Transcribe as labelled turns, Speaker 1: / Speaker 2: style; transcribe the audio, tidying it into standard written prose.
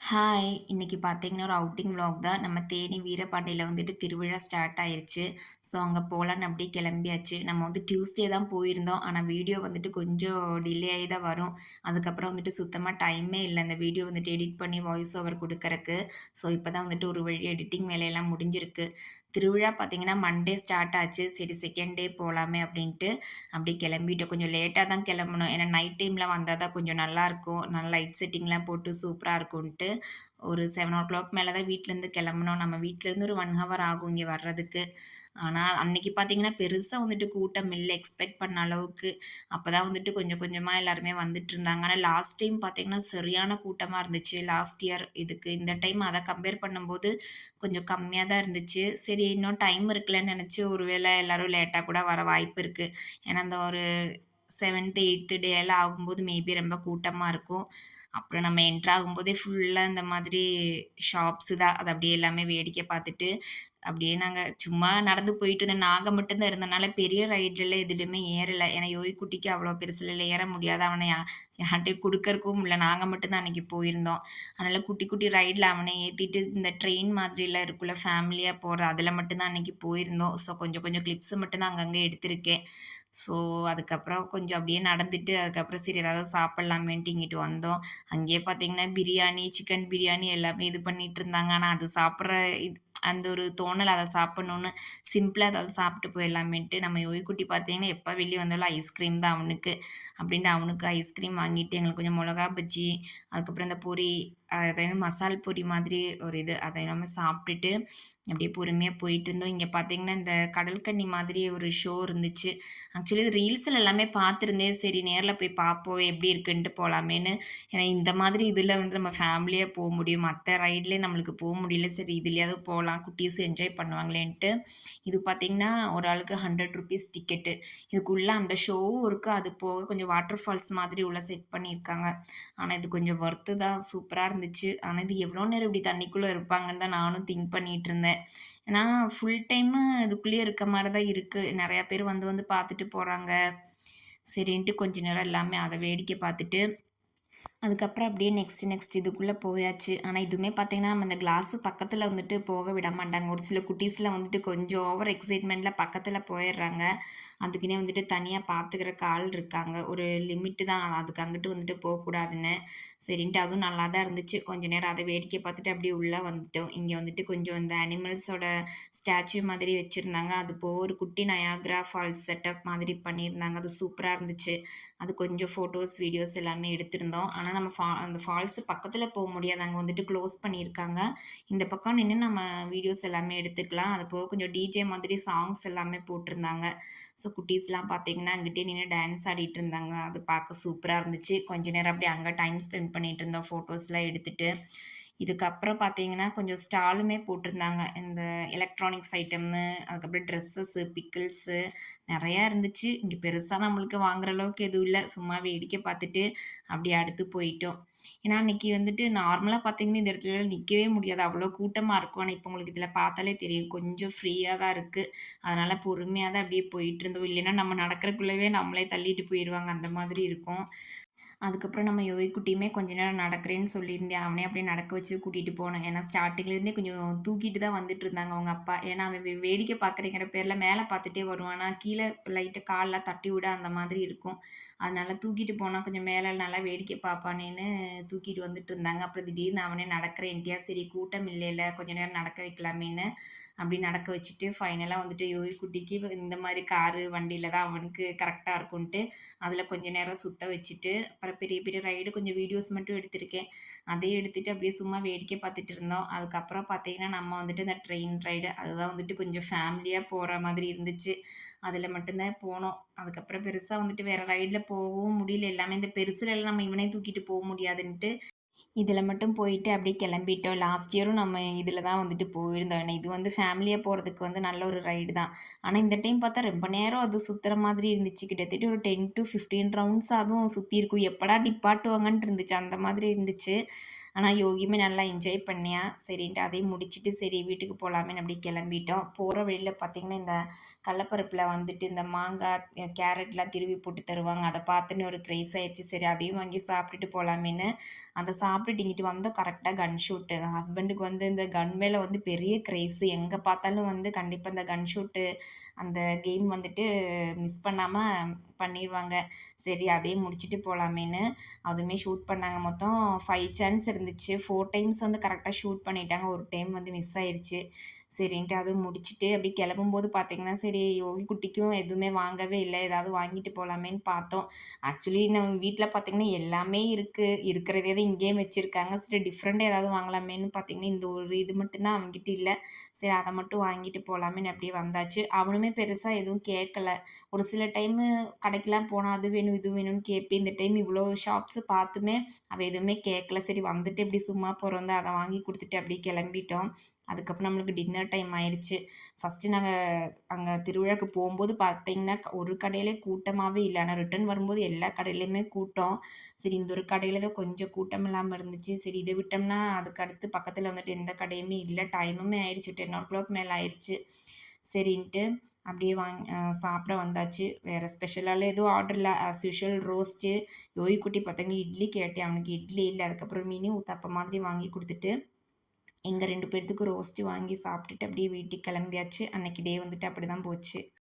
Speaker 1: Hi! இன்னைக்கு பார்த்தீங்கன்னா, ஒரு அவுட்டிங் விளாக் தான். நம்ம தேனி வீரபாண்டியில வந்துட்டு திருவிழா ஸ்டார்ட் ஆயிருச்சு. ஸோ, அங்க போலான்னு அப்படியே கிளம்பியாச்சு. நம்ம வந்து டியூஸ்டே தான் போயிருந்தோம். ஆனா, வீடியோ வந்துட்டு கொஞ்சம் டிலே ஆயி தான் வரும். அதுக்கப்புறம் வந்துட்டு சுத்தமா டைமே இல்ல. இந்த வீடியோ வந்துட்டு எடிட் பண்ணி வாய்ஸ் ஓவர் குடுக்கறக்கு. ஸோ, இப்ப தான் வந்துட்டு ஒரு வழியா எடிட்டிங் வேலையெல்லாம் முடிஞ்சிருக்கு. திருவிழா பார்த்தீங்கன்னா, மண்டே ஸ்டார்ட் ஆச்சு. சரி செகண்ட் டே போலாமே அப்படின்ட்டு அப்படியே கிளம்பிட்டோம். கொஞ்சம் லேட்டா தான் கிளம்புனோம். ஏன்னா, நைட் டைம்ல வந்தா தான் கொஞ்சம் நல்லாருக்கும். நல்லா லைட் செட்டிங்லாம் போட்டு சூப்பரா இருக்குன்ட்டு ஒரு 7:00 மேல தான் வீட்லருந்து கெளம்புனோம். நம்ம வீட்லருந்து ஒரு 1 ஹவர் ஆகும் இங்க வர்றதுக்கு. ஆனா, அன்னைக்கு பார்த்தீங்கன்னா, பெருசா வந்துட்டு கூட்டம் இல்ல. எக்ஸ்பெக்ட் பண்ண அளவுக்கு. அப்பதான் வந்துட்டு கொஞ்சம் கொஞ்சமா எல்லாருமே வந்துட்டுருந்தாங்க. ஆனா, லாஸ்ட் டைம் பார்த்தீங்கன்னா, சரியான கூட்டமா இருந்துச்சு. லாஸ்ட் இயர் இதுக்கு இந்த டைம் அத கம்பேர் பண்ணும்போது கொஞ்சம் கம்மியா தான் இருந்துச்சு. சரி இன்னும் டைம் இருக்குல்லன்னு நெனச்சு, ஒரு வேள எல்லாரும் லேட்டா கூட வர வாய்ப்பு இருக்கு. ஏன்னா, அந்த ஒரு 7த், 8த் டே எல்லாம் ஆகும்போது மேபி ரொம்ப கூட்டமா இருக்கும். அப்புறம் நம்ம என்டர் ஆகும்போதே ஃபுல்லா இந்த மாதிரி ஷாப்ஸ் தான். அத அப்படியே எல்லாமே வேடிக்கை பார்த்துட்டு, அப்படியே நாங்க சும்மா நடந்து போயிட்டுருந்தோம். நாங்க மட்டும் தான் இருந்தனால பெரிய ரைட்லலாம் எதுலயுமே ஏறல. ஏன்னா யோய்குட்டிக்கு அவ்வளோ பெருசுலலாம் ஏற முடியாது. அவன யார்ட்டயும் குடுக்கறக்கும் இல்ல. நாங்க மட்டும் தான் அன்னைக்கு போயிருந்தோம். அதனால குட்டி குட்டி ரைட்ல அவன ஏத்திட்டு இந்த ட்ரெயின் மாதிரிலாம் இருக்குல்ல ஃபேமிலியா போறது, அதுல மட்டும் தான் அன்னைக்கு போயிருந்தோம். ஸோ கொஞ்சம் கொஞ்சம் கிளிப்ஸ் மட்டும் தான் அங்கங்க எடுத்திருக்கேன். ஸோ அதுக்கப்புறம் கொஞ்சம் அப்படியே நடந்துட்டு, அதுக்கப்புறம் சரி ஏதாவது சாப்பிடலாமேன்ட்டு இங்கிட்டு வந்தோம். அங்கேயே பார்த்தீங்கன்னா, பிரியாணி, சிக்கன் பிரியாணி எல்லாமே இது பண்ணிட்டுருந்தாங்க. ஆனா அது சாப்பிடுற இது அந்த ஒரு தோணல் அத சாப்பிடணும்னு சிம்பிளா ஏதாவது சாப்பிட்டு போயிடலாமேன்ட்டு நம்ம யோய்குட்டி பார்த்தீங்கன்னா, எப்ப வெளிய வந்தாலும் ஐஸ்கிரீம் தான் அவனுக்கு. அப்படின்ட்டு அவனுக்கு ஐஸ்கிரீம் வாங்கிட்டு, எங்களுக்கு கொஞ்சம் மொளகா பஜ்ஜி, அதுக்கப்புறம் இந்த பொரி, அது என்ன மசால் பொரி மாதிரி ஒரு இது, அத எல்லாமே சாப்பிட்டுட்டு அப்படியே பொறுமையா போயிட்டுருந்தோம். இங்க பார்த்தீங்கன்னா, இந்த கடல் கன்னி மாதிரி ஒரு ஷோ இருந்துச்சு. ஆக்சுவலி இது ரீல்ஸ்ல எல்லாமே பார்த்துருந்தேன். சரி நேர்ல போய் பார்ப்போம் எப்படி இருக்குன்ட்டு போலாமேன்னு. ஏன்னா இந்த மாதிரி இதில வந்து நம்ம ஃபேமிலியா போ முடியும். மத்த ரைட்லயே நம்மளுக்கு போ முடியல. சரி இதுலயாவது போலாம். குட்டீஸும் என்ஜாய் பண்ணுவாங்களேன்ட்டு. இது பார்த்தீங்கன்னா, ஒரு ஆளுக்கு ₹100 டிக்கெட்டு. இதுக்குள்ள அந்த ஷோவும் இருக்கு. அது போக கொஞ்சம் வாட்டர் ஃபால்ஸ் மாதிரி உள்ள செட் பண்ணியிருக்காங்க. ஆனா இது கொஞ்சம் ஒர்த்து தான். சூப்பரா இருந்துச்சு. ஆனா இது எவ்வளோ நேரம் இப்படி தண்ணிக்குள்ள இருப்பாங்கன்னு தான் நானும் திங்க் பண்ணிட்டு இருந்தேன். ஏன்னா ஃபுல் டைமு இதுக்குள்ளேயே இருக்க மாரி தான் இருக்கு. நெறையா பேர் வந்து வந்து பார்த்துட்டு போறாங்க. சரின்ட்டு கொஞ்ச நேரம் எல்லாமே அத வேடிக்கை பார்த்துட்டு அதுக்கப்புறம் அப்படியே நெக்ஸ்ட் இதுக்குள்ள போயாச்சு. ஆனா, இதுவுமே பார்த்தீங்கன்னா, நம்ம இந்த கிளாஸு பக்கத்துல வந்துட்டு போக விட மாட்டாங்க. ஒரு சில குட்டீஸ்லாம் வந்துட்டு கொஞ்சம் ஓவர் எக்ஸைட்மெண்ட்ல பக்கத்துல போயிர்றாங்க. அதுக்குன்னே வந்துட்டு தனியா பார்த்துக்கிறக்கு ஆள் இருக்காங்க. ஒரு லிமிட்டு தான் அதுக்கு அங்கிட்டு வந்துட்டு போக்கூடாதுன்னு. சரின்ட்டு அதுவும் நல்லா தான் இருந்துச்சு. கொஞ்ச நேரம் அத வேடிக்கை பார்த்துட்டு அப்படியே உள்ள வந்துட்டோம். இங்க வந்துட்டு கொஞ்சம் இந்த அனிமல்ஸோட ஸ்டாச்சு மாதிரி வச்சிருந்தாங்க. அது போக ஒரு குட்டி நயாக்ரா ஃபால்ஸ் செட்டப் மாதிரி பண்ணியிருந்தாங்க. அது சூப்பரா இருந்துச்சு. அது கொஞ்சம் ஃபோட்டோஸ், வீடியோஸ் எல்லாமே எடுத்திருந்தோம். ஆனா நம்ம அந்த ஃபால்ஸ் பக்கத்துல போ முடியாது. அங்க வந்துட்டு க்ளோஸ் பண்ணியிருக்காங்க. இந்த பக்கம் நின்னு நம்ம வீடியோஸ் எல்லாமே எடுத்துக்கலாம். அது போக கொஞ்சம் டிஜே மாதிரி சாங்ஸ் எல்லாமே போட்டிருந்தாங்க. ஸோ குட்டீஸ்லாம் பார்த்தீங்கன்னா, அங்கிட்டே நின்னு டான்ஸ் ஆடிட்டு இருந்தாங்க. அது பார்க்க சூப்பரா இருந்துச்சு. கொஞ்ச நேரம் அப்படியே அங்க டைம் ஸ்பெண்ட் பண்ணிட்டு இருந்தோம். ஃபோட்டோஸ்லாம் எடுத்துட்டு. இதுக்கப்புறம் பார்த்தீங்கன்னா, கொஞ்சம் ஸ்டாலுமே போட்டிருந்தாங்க. இந்த எலக்ட்ரானிக்ஸ் ஐட்டமு, அதுக்கப்புறம் ட்ரெஸ்ஸஸு, பிக்கிள்ஸு நெறையா இருந்துச்சு. இங்க பெருசா நம்மளுக்கு வாங்குற அளவுக்கு எதுவும் இல்ல. சும்மா வேடிக்கை பார்த்துட்டு அப்படியே அடுத்து போயிட்டோம். ஏன்னா, அன்னைக்கு வந்துட்டு நார்மலா பார்த்தீங்கன்னா, இந்த இடத்துலலாம் நிக்கவே முடியாது. அவ்வளோ கூட்டமா இருக்கும். ஆனா, இப்ப உங்களுக்கு இதில பார்த்தாலே தெரியும். கொஞ்சம் ஃப்ரீயா தான் இருக்கு. அதனால பொறுமையா தான் அப்படியே போயிட்டுருந்தோம். இல்லைன்னா நம்ம நடக்கிறக்குள்ளவே நம்மளே தள்ளிட்டு போயிருவாங்க. அந்த மாதிரி இருக்கும். அதுக்கப்புறம் நம்ம யோய்க்குட்டியுமே கொஞ்ச நேரம் நடக்கிறேன்னு சொல்லியிருந்தேன். அவனையும் அப்படியே நடக்க வச்சு கூட்டிட்டு போனேன். ஏன்னா ஸ்டார்ட்டிங்லேருந்தே கொஞ்சம் தூக்கிட்டு தான் வந்துட்டுருந்தாங்க அவங்க அப்பா. ஏன்னா அவன் வேடிக்கை பார்க்குறேங்கிற பேர்ல மேல பார்த்துட்டே வருவான். ஆனா கீழ லைட்டா கால்லாம் தட்டி விட அந்த மாதிரி இருக்கும். அதனால தூக்கிட்டு போனா கொஞ்சம் மேல நல்லா வேடிக்கை பார்ப்பானேன்னு தூக்கிட்டு வந்துட்டுருந்தாங்க. அப்புறம் திடீர்னு அவனே நடக்கிறேன்ட்டியா, சரி கூட்டம் இல்லைல்ல கொஞ்ச நேரம் நடக்க வைக்கலாமேன்னு அப்படி நடக்க வச்சுட்டு ஃபைனலா வந்துட்டு யோய்க்குட்டிக்கு இந்த மாரி காரு, வண்டியில தான் அவனுக்கு கரெக்ட்டா இருக்குன்ட்டு அதில கொஞ்ச நேரம் சுத்த வச்சுட்டு, அப்புறம் பெரிய பெரிய ரைடு கொஞ்சம் வீடியோஸ் மட்டும் எடுத்திருக்கேன். அதையும் எடுத்துட்டு அப்படியே சும்மா வேடிக்கை பார்த்துட்டு இருந்தோம். அதுக்கப்புறம் பார்த்தீங்கன்னா, நம்ம வந்துட்டு இந்த ட்ரெயின் ரைடு அதுதான் வந்துட்டு கொஞ்சம் ஃபேமிலியா போற மாதிரி இருந்துச்சு. அதில மட்டும் தான் போனோம். அதுக்கப்புறம் பெருசா வந்துட்டு வேற ரைட்ல போகவும் முடியல. எல்லாமே இந்த பெருசுலலாம் நம்ம இவனே தூக்கிட்டு போ முடியாதுன்ட்டு இதில மட்டும் போயிட்டு அப்படியே கிளம்பிட்டோம். லாஸ்ட் இயரும் நம்ம இதில தான் வந்துட்டு போயிருந்தோம். ஏன்னா இது வந்து ஃபேமிலியா போறதுக்கு வந்து நல்ல ஒரு ரைடு தான். ஆனா இந்த டைம் பார்த்தா ரொம்ப நேரம் அது சுத்துற மாதிரி இருந்துச்சு. கிட்டத்தட்ட ஒரு 10 டூ 15 ரவுண்ட்ஸ் அதுவும் சுத்தியிருக்கும். எப்படா நிப்பாட்டுவாங்கன்ட்டு இருந்துச்சு. அந்த மாதிரி இருந்துச்சு. ஆனா யோகியுமே நல்லா என்ஜாய் பண்ணியான். சரின்ட்டு அதையும் முடிச்சுட்டு சரி வீட்டுக்கு போலாமேன்னு அப்படி கிளம்பிட்டோம். போற வழியில பார்த்தீங்கன்னா, இந்த கடலப்பருப்புல வந்துட்டு இந்த மாங்காய், கேரட்லாம் திருவி போட்டு தருவாங்க. அத பார்த்தோனே ஒரு கிரேஸ் ஆயிடுச்சு. சரி அதையும் வாங்கி சாப்பிட்டுட்டு போலாமேன்னு, அத சாப்பிட்டுட்டு இங்கிட்டு வந்தோம். கரெக்ட்டா கன் ஷூட். ஹஸ்பண்டுக்கு வந்து இந்த கன் மேல வந்து பெரிய கிரேஸு. எங்க பார்த்தாலும் வந்து கண்டிப்பா இந்த கன் ஷூட்டு அந்த கேம் வந்துட்டு மிஸ் பண்ணாம பண்ணிருவாங்க. சரி அதையும் முடிச்சுட்டு போலாமேன்னு, அதுவுமே ஷூட் பண்ணாங்க. மொத்தம் 5 சான்ஸ் இருந்துச்சு. 4 டைம்ஸ் வந்து கரெக்ட்டா ஷூட் பண்ணிட்டாங்க. ஒரு டைம் வந்து மிஸ் ஆயிருச்சு. சரின்ட்டு அதுவும் முடிச்சுட்டு அப்படியே கிளம்பும்போது பார்த்தீங்கன்னா, சரி யோகி குட்டிக்கும் எதுவுமே வாங்கவே இல்ல. ஏதாவது வாங்கிட்டு போலாமேன்னு பார்த்தோம். ஆக்சுவலி நம்ம வீட்ல பார்த்தீங்கன்னா, எல்லாமே இருக்கு. இருக்கிறதே தான் இங்கேயும் வச்சிருக்காங்க. சரி டிஃப்ரெண்ட்டா ஏதாவது வாங்கலாமேன்னு பார்த்தீங்கன்னா, இந்த ஒரு இது மட்டும் தான் அவன்கிட்ட இல்ல. சரி அத மட்டும் வாங்கிட்டு போலாமேன்னு அப்படியே வந்தாச்சு. அவனுமே பெருசா எதுவும் கேட்கல. ஒரு சில டைமு கடைக்கெல்லாம் போனா அது வேணும், இது வேணும்னு கேட்பேன். இந்த டைம் இவ்ளோ ஷாப்ஸ் பார்த்துமே அவன் எதுவுமே கேட்கல. சரி வந்துட்டு எப்படி சும்மா போறோம் தான் அத வாங்கி குடுத்துட்டு அப்படியே கிளம்பிட்டோம். அதுக்கப்புறம் நம்மளுக்கு டின்னர் டைம் ஆயிருச்சு. ஃபர்ஸ்ட்டு நாங்க அங்க திருவிழாக்கு போம்போது பார்த்தீங்கன்னா, ஒரு கடையிலே கூட்டமாவே இல்ல. ஆனா ரிட்டர்ன் வரும்போது எல்லா கடையிலயுமே கூட்டம். சரி இந்த ஒரு கடையில தான் கொஞ்சம் கூட்டம் இல்லாம இருந்துச்சு. சரி இத விட்டோம்னா, அதுக்கு அடுத்து பக்கத்துல வந்துட்டு எந்த கடையுமே இல்ல. டைமுமே ஆயிடுச்சு. 10:00 மேல ஆயிருச்சு. சரின்ட்டு அப்படியே சாப்பிட வந்தாச்சு. வேற ஸ்பெஷலாலாம் எதுவும் ஆர்டர் இல்ல. ஆஸ் யூசுவல் ரோஸ்ட்டு, யோகிக்குட்டி பார்த்தீங்கன்னா இட்லி கேட்டேன். அவனுக்கு இட்லி இல்ல. அதுக்கப்புறம் மினி ஊத்தாப்பம் மாதிரி வாங்கி குடுத்துட்டு, எங்க 2 பேத்துக்கும் ரோஸ்ட்டு வாங்கி சாப்பிட்டுட்டு அப்படியே வீட்டுக்கு கிளம்பியாச்சு. அன்னைக்கு டே வந்துட்டு அப்படிதான் போச்சு.